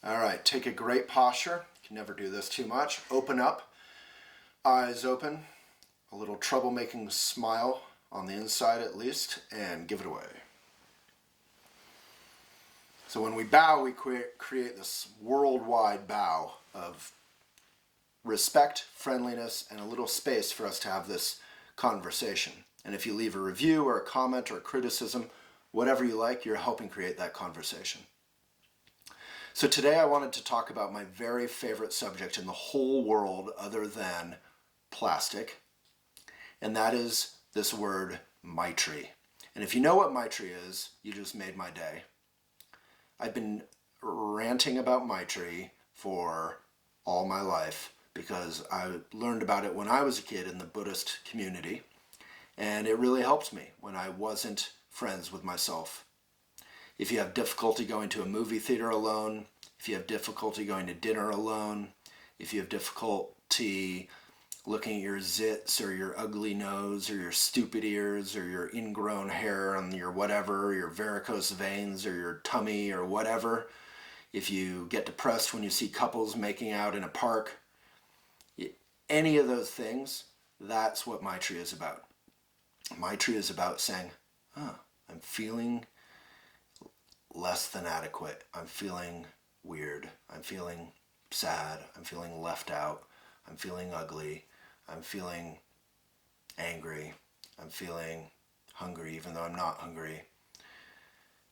All right, take a great posture. You can never do this too much. Open up, eyes open, a little troublemaking smile on the inside at least, and give it away. So when we bow, we create this worldwide bow of respect, friendliness, and a little space for us to have this conversation. And if you leave a review or a comment or criticism, whatever you like, you're helping create that conversation. So today I wanted to talk about my very favorite subject in the whole world other than plastic, and that is this word Maitri. And if you know what Maitri is, you just made my day. I've been ranting about Maitri for all my life because I learned about it when I was a kid in the Buddhist community, and it really helped me when I wasn't friends with myself. If you have difficulty going to a movie theater alone, if you have difficulty going to dinner alone, if you have difficulty looking at your zits or your ugly nose or your stupid ears or your ingrown hair on your whatever, your varicose veins or your tummy or whatever, if you get depressed when you see couples making out in a park, any of those things, that's what Maitri is about. Maitri is about saying, I'm feeling less than adequate. I'm feeling weird. I'm feeling sad. I'm feeling left out. I'm feeling ugly. I'm feeling angry. I'm feeling hungry even though I'm not hungry.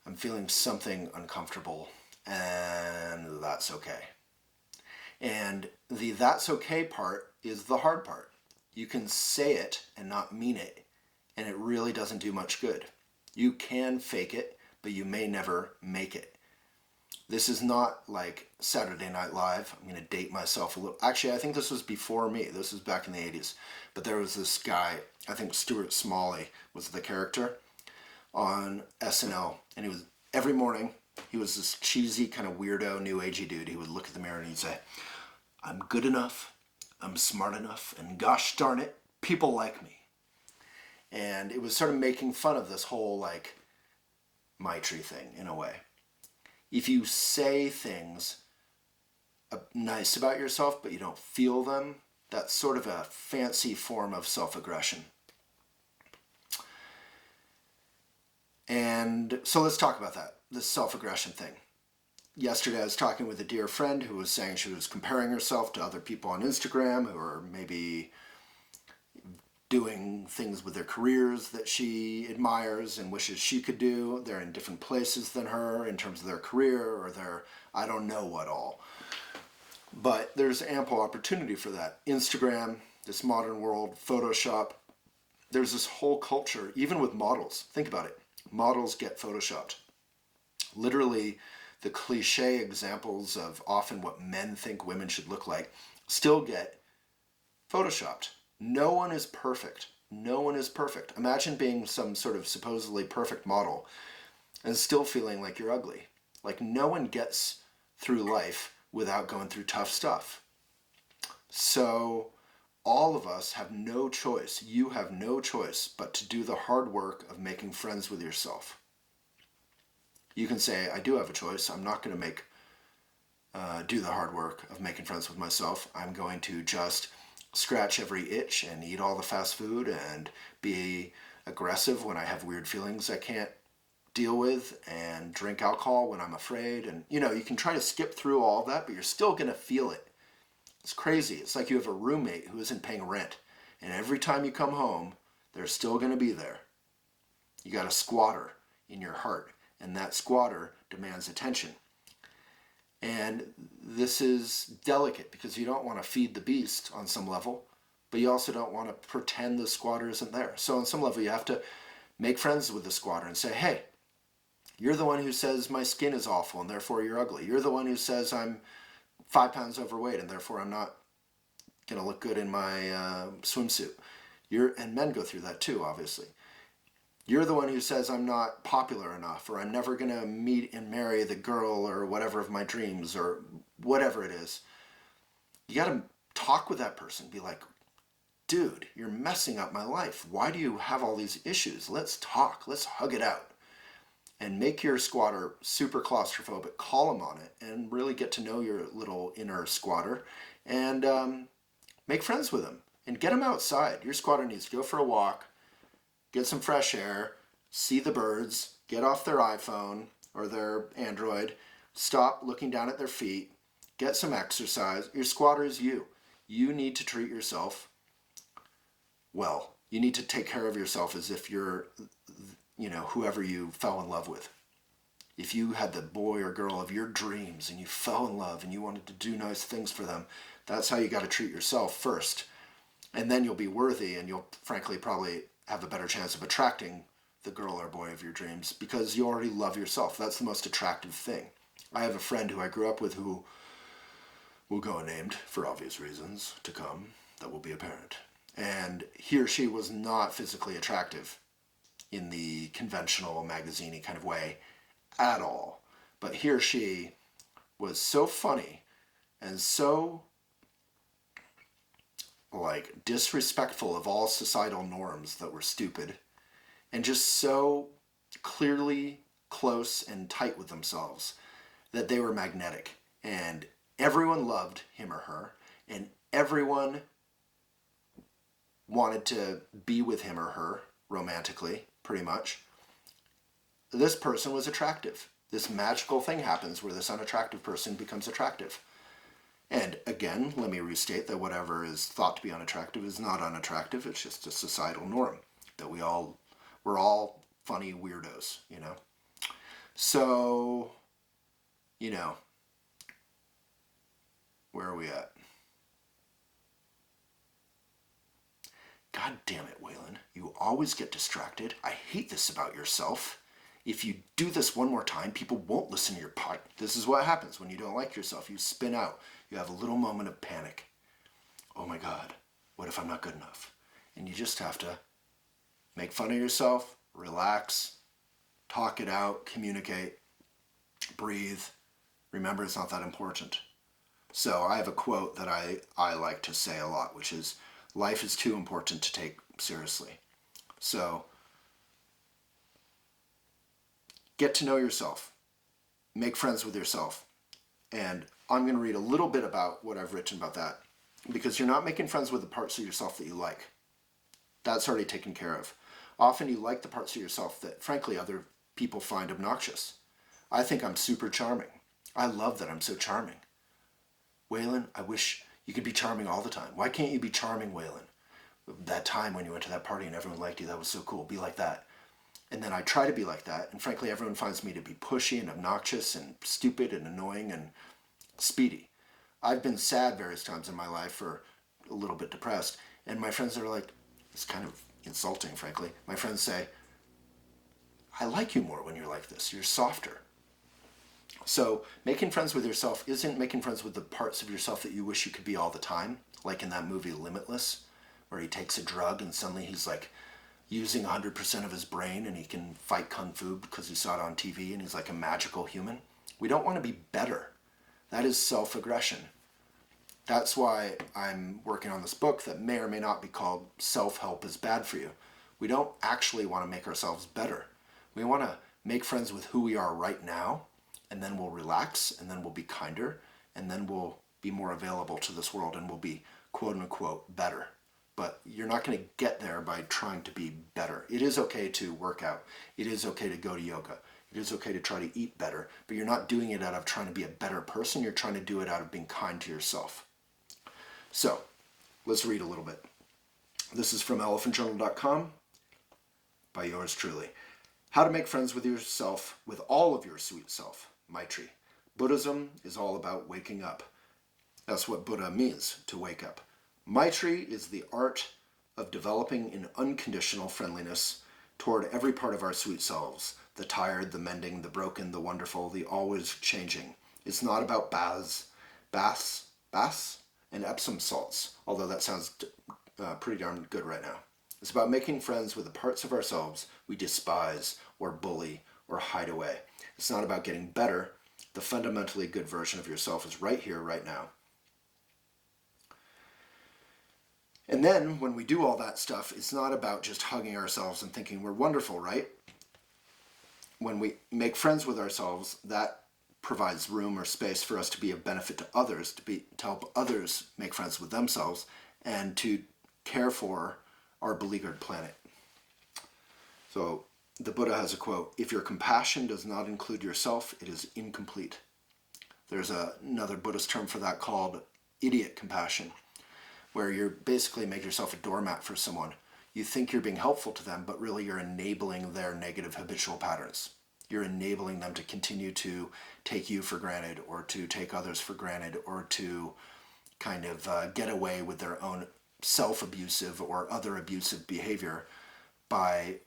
I'm feeling something uncomfortable, and that's okay. And the that's okay part is the hard part. You can say it and not mean it, and it really doesn't do much good. You can fake it, but you may never make it. This is not like Saturday Night Live. I'm going to date myself a little. Actually, I think this was before me. This was back in the 80s. But there was this guy, I think Stuart Smalley was the character on SNL. And he was, every morning, he was this cheesy kind of weirdo, new agey dude. He would look at the mirror and he'd say, I'm good enough, I'm smart enough, and gosh darn it, people like me. And it was sort of making fun of this whole like Maitri thing in a way. If you say things nice about yourself but you don't feel them, that's sort of a fancy form of self-aggression. And so let's talk about that, this self-aggression thing. Yesterday I was talking with a dear friend who was saying she was comparing herself to other people on Instagram who are maybe doing things with their careers that she admires and wishes she could do. They're in different places than her in terms of their career or their I don't know what all. But there's ample opportunity for that. Instagram, this modern world, Photoshop, there's this whole culture, even with models. Think about it. Models get Photoshopped. Literally, the cliche examples of often what men think women should look like still get Photoshopped. No one is perfect. No one is perfect. Imagine being some sort of supposedly perfect model and still feeling like you're ugly. Like no one gets through life without going through tough stuff. So all of us have no choice. You have no choice but to do the hard work of making friends with yourself. You can say, I do have a choice. I'm not going to do the hard work of making friends with myself. I'm going to just scratch every itch and eat all the fast food and be aggressive when I have weird feelings I can't deal with and drink alcohol when I'm afraid. And you can try to skip through all of that, but you're still going to feel it. It's crazy. It's like you have a roommate who isn't paying rent, and every time you come home, they're still going to be there. You got a squatter in your heart, and that squatter demands attention. And this is delicate because you don't want to feed the beast on some level, but you also don't want to pretend the squatter isn't there. So on some level, you have to make friends with the squatter and say, hey, you're the one who says my skin is awful and therefore you're ugly. You're the one who says I'm 5 pounds overweight and therefore I'm not going to look good in my swimsuit. And men go through that too, obviously. You're the one who says I'm not popular enough, or I'm never going to meet and marry the girl or whatever of my dreams, or whatever it is. You got to talk with that person. Be like, dude, you're messing up my life. Why do you have all these issues? Let's talk. Let's hug it out. and make your squatter super claustrophobic. Call them on it and really get to know your little inner squatter, and make friends with them and get them outside. Your squatter needs to go for a walk, get some fresh air, see the birds, get off their iPhone or their Android, stop looking down at their feet, get some exercise. Your squatter is you. You need to treat yourself well. You need to take care of yourself as if you're, whoever you fell in love with. If you had the boy or girl of your dreams and you fell in love and you wanted to do nice things for them, that's how you got to treat yourself first. And then you'll be worthy, and you'll frankly probably have a better chance of attracting the girl or boy of your dreams because you already love yourself. That's the most attractive thing. I have a friend who I grew up with who will go unnamed for obvious reasons to come that will be apparent. And he or she was not physically attractive in the conventional magazine-y kind of way at all. But he or she was so funny and so disrespectful of all societal norms that were stupid, and just so clearly close and tight with themselves that they were magnetic, and everyone loved him or her, and everyone wanted to be with him or her romantically, pretty much. This person was attractive. This magical thing happens where this unattractive person becomes attractive. And again, let me restate that whatever is thought to be unattractive is not unattractive. It's just a societal norm that we're all funny weirdos, So, where are we at? God damn it, Waylon. You always get distracted. I hate this about yourself. If you do this one more time, people won't listen to your pod. This is what happens when you don't like yourself. You spin out. You have a little moment of panic. Oh my God, what if I'm not good enough? And you just have to make fun of yourself, relax, talk it out, communicate, breathe. Remember, it's not that important. So I have a quote that I like to say a lot, which is, life is too important to take seriously. So get to know yourself. Make friends with yourself. And I'm going to read a little bit about what I've written about that, because you're not making friends with the parts of yourself that you like. That's already taken care of. Often you like the parts of yourself that, frankly, other people find obnoxious. I think I'm super charming. I love that I'm so charming. Waylon, I wish you could be charming all the time. Why can't you be charming, Waylon? That time when you went to that party and everyone liked you, that was so cool. Be like that. And then I try to be like that, and frankly, everyone finds me to be pushy and obnoxious and stupid and annoying and speedy. I've been sad various times in my life, or a little bit depressed, and my friends are like, it's kind of insulting, frankly. My friends say, I like you more when you're like this. You're softer. So making friends with yourself isn't making friends with the parts of yourself that you wish you could be all the time, like in that movie Limitless, where he takes a drug and suddenly he's like using 100% of his brain and he can fight kung fu because he saw it on TV and he's like a magical human. We don't want to be better. That is self-aggression. That's why I'm working on this book that may or may not be called Self-Help is Bad for You. We don't actually want to make ourselves better. We want to make friends with who we are right now, and then we'll relax, and then we'll be kinder, and then we'll be more available to this world, and we'll be quote-unquote better. But you're not going to get there by trying to be better. It is okay to work out. It is okay to go to yoga. It is okay to try to eat better, but you're not doing it out of trying to be a better person. You're trying to do it out of being kind to yourself. So, let's read a little bit. This is from elephantjournal.com by yours truly. How to make friends with yourself, with all of your sweet self, Maitri. Buddhism is all about waking up. That's what Buddha means, to wake up. Maitri is the art of developing an unconditional friendliness toward every part of our sweet selves, the tired, the mending, the broken, the wonderful, the always changing. It's not about baths, and Epsom salts, although that sounds pretty darn good right now. It's about making friends with the parts of ourselves we despise or bully or hide away. It's not about getting better. The fundamentally good version of yourself is right here, right now. And then when we do all that stuff, it's not about just hugging ourselves and thinking we're wonderful, right? when we make friends with ourselves, that provides room or space for us to be of benefit to others, to help others make friends with themselves, and to care for our beleaguered planet. So the Buddha has a quote, "If your compassion does not include yourself, it is incomplete." There's another Buddhist term for that called idiot compassion, where you basically make yourself a doormat for someone. You think you're being helpful to them, but really you're enabling their negative habitual patterns. You're enabling them to continue to take you for granted, or to take others for granted, or to kind of get away with their own self-abusive or other abusive behavior by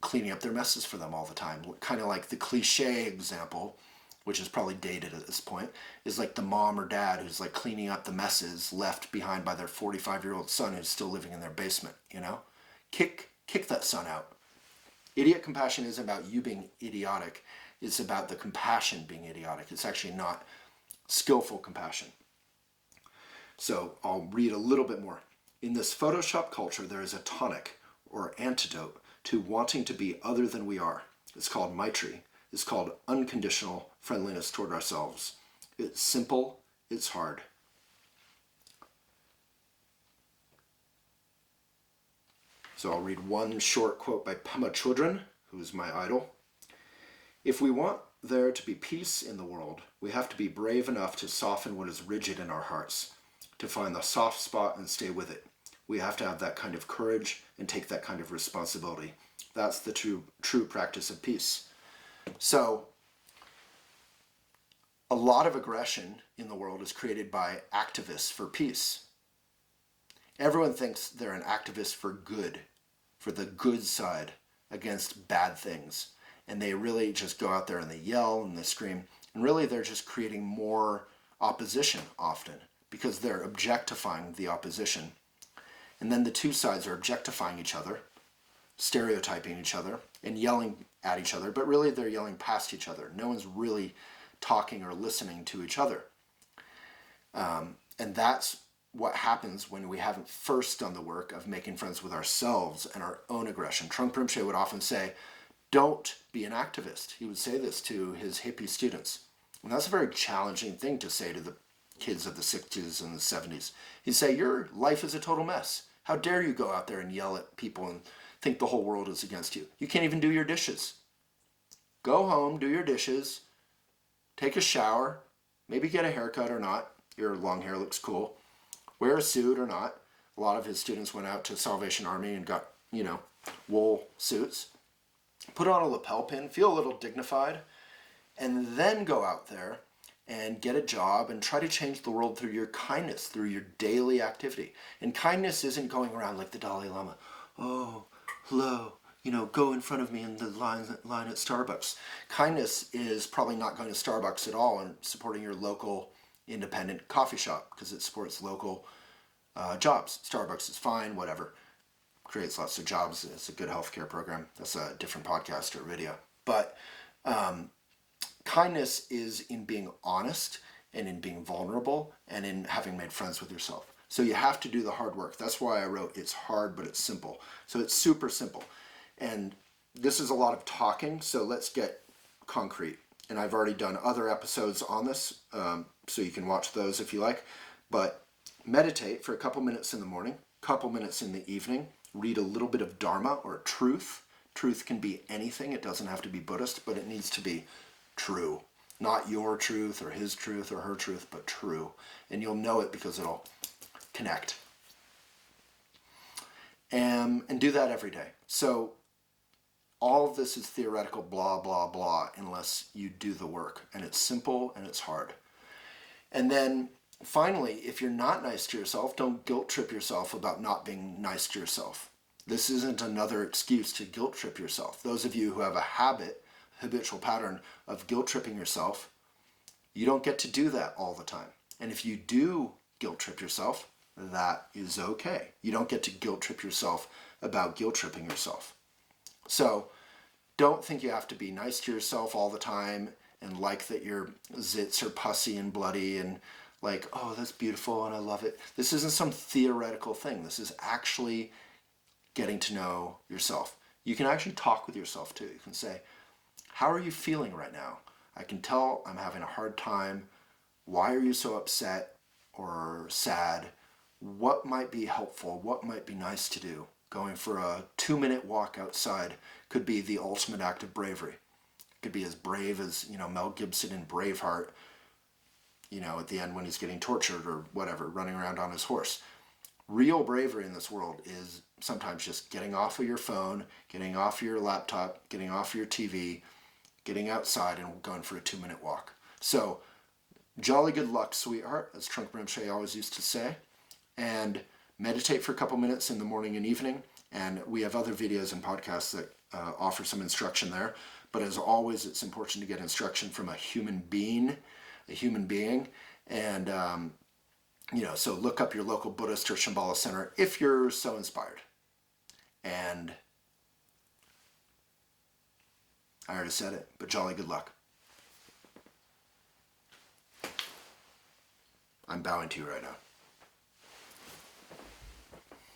cleaning up their messes for them all the time. Kind of like the cliche example, which is probably dated at this point, is like the mom or dad who's like cleaning up the messes left behind by their 45-year-old son who's still living in their basement, you know? Kick that son out. Idiot compassion isn't about you being idiotic. It's about the compassion being idiotic. It's actually not skillful compassion. So I'll read a little bit more. In this Photoshop culture, there is a tonic or antidote to wanting to be other than we are. It's called Maitri. It's called unconditional friendliness toward ourselves. It's simple, it's hard. So I'll read one short quote by Puma Children, who is my idol. "If we want there to be peace in the world, we have to be brave enough to soften what is rigid in our hearts, to find the soft spot and stay with it. We have to have that kind of courage and take that kind of responsibility. That's the true practice of peace." So, a lot of aggression in the world is created by activists for peace. Everyone thinks they're an activist for good, for the good side against bad things. And they really just go out there and they yell and they scream. And really they're just creating more opposition often because they're objectifying the opposition. And then the two sides are objectifying each other, stereotyping each other, and yelling at each other, but really they're yelling past each other. No one's really talking or listening to each other. And that's what happens when we haven't first done the work of making friends with ourselves and our own aggression. Trungpa Rinpoche would often say, don't be an activist. He would say this to his hippie students. And that's a very challenging thing to say to the kids of the 60s and the 70s. He'd say, your life is a total mess. How dare you go out there and yell at people and think the whole world is against you? You can't even do your dishes. Go home, do your dishes, take a shower, maybe get a haircut or not. Your long hair looks cool. Wear a suit or not. A lot of his students went out to Salvation Army and got, wool suits. Put on a lapel pin, feel a little dignified, and then go out there and get a job and try to change the world through your kindness, through your daily activity. And kindness isn't going around like the Dalai Lama. Oh, hello, go in front of me in the line at Starbucks. Kindness is probably not going to Starbucks at all and supporting your local independent coffee shop because it supports local jobs. Starbucks is fine, whatever. Creates lots of jobs. It's a good healthcare program. That's a different podcast or video. But kindness is in being honest and in being vulnerable and in having made friends with yourself. So you have to do the hard work. That's why I wrote it's hard, but it's simple. So it's super simple. And this is a lot of talking, so let's get concrete. And I've already done other episodes on this, so you can watch those if you like. But meditate for a couple minutes in the morning, couple minutes in the evening. Read a little bit of Dharma or truth. Truth can be anything. It doesn't have to be Buddhist, but it needs to be true. Not your truth or his truth or her truth, but true. And you'll know it because it'll connect. And do that every day. So all of this is theoretical blah, blah, blah, unless you do the work. And it's simple and it's hard. And then finally, if you're not nice to yourself, don't guilt trip yourself about not being nice to yourself. This isn't another excuse to guilt trip yourself. Those of you who have a habitual pattern of guilt tripping yourself, you don't get to do that all the time. And if you do guilt trip yourself, that is okay. You don't get to guilt trip yourself about guilt tripping yourself. So don't think you have to be nice to yourself all the time and like that your zits are pussy and bloody and like, oh, that's beautiful and I love it. This isn't some theoretical thing. This is actually getting to know yourself. You can actually talk with yourself too. You can say, How are you feeling right now? I can tell I'm having a hard time. Why are you so upset or sad? What might be helpful? What might be nice to do? Going for a 2-minute walk outside could be the ultimate act of bravery. It could be as brave as, Mel Gibson in Braveheart, at the end when he's getting tortured or whatever, running around on his horse. Real bravery in this world is sometimes just getting off of your phone, getting off your laptop, getting off your TV, getting outside and going for a 2-minute walk. So, jolly good luck, sweetheart, as Trunk Rinpoche always used to say. And meditate for a couple minutes in the morning and evening. And we have other videos and podcasts that offer some instruction there. But as always, it's important to get instruction from a human being. And, so look up your local Buddhist or Shambhala center if you're so inspired. And I already said it, but jolly good luck. I'm bowing to you right now.